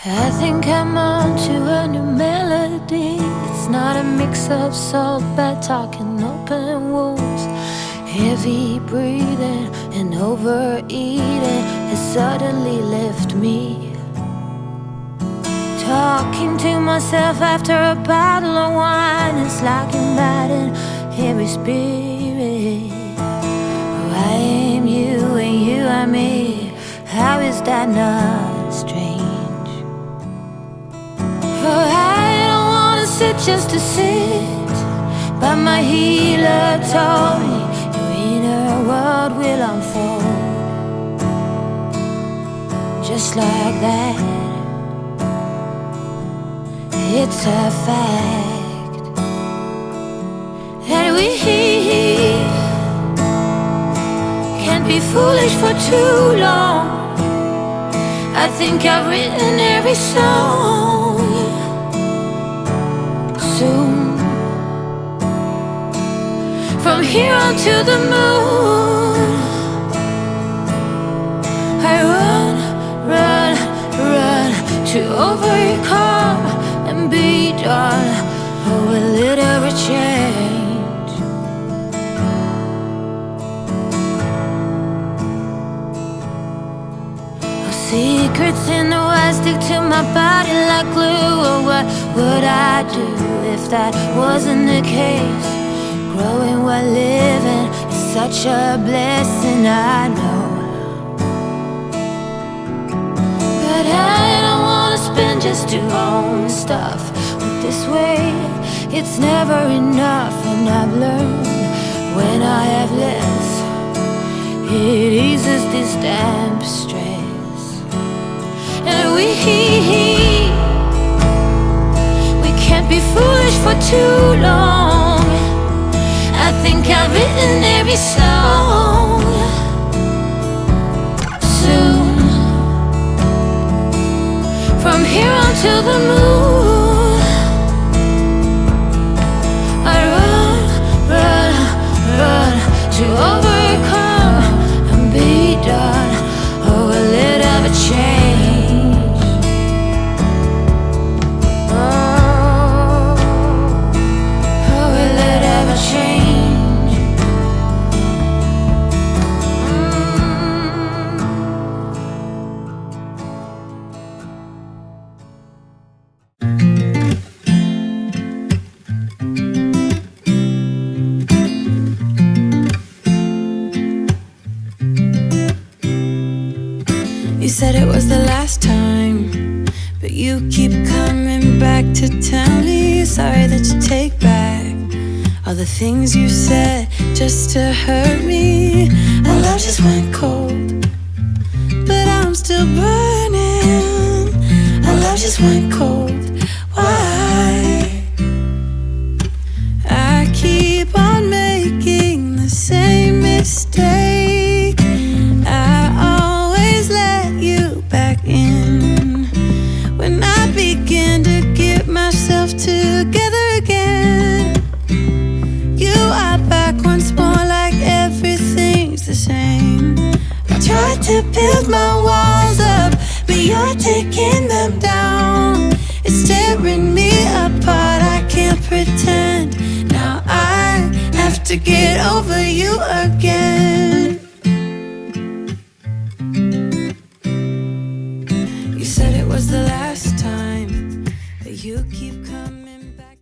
I think I'm on to a new melody. It's not a mix of soul, bad talking, open wounds. Heavy breathing and overeating has suddenly left me. Talking to myself after a bottle of wine is like inviting heavy spirit. I am you and you are me. How is that not strange? Oh, I don't wanna sit just to sit, but my healer told me your inner world will unfold just like that. It's a fact that we can't be foolish for too long. I think I've written every song. Soon, from here on to the moon, I run, run, run to overcome and be done. Oh, will it ever change? Oh, secrets in the west stick to my body like glue. Oh, what would I do if that wasn't the case? Growing while living is such a blessing, I know. But I don't wanna spend just to own stuff. But this way, it's never enough. And I've learned when I have less, it eases this damn stress. And we can't be foolish for too long. I think I've written every song. Soon, from here on till the moon, I run, run, run to overcome and be done. Oh, will it ever change? Oh, will it ever change? You said it was the last time, but you keep coming back to tell me sorry that you take back all the things you said just to hurt me. Our love just went cold, but I'm still burning. Our love just went cold. Why? I keep on making the same mistake. I always let you back in when I begin to get myself together again. You are back once more like everything's the same. I tried to build my walls up, but you're taking them down. It's tearing me apart, I can't pretend. Now I have to get over you again. You said it was the last time, but you keep coming back.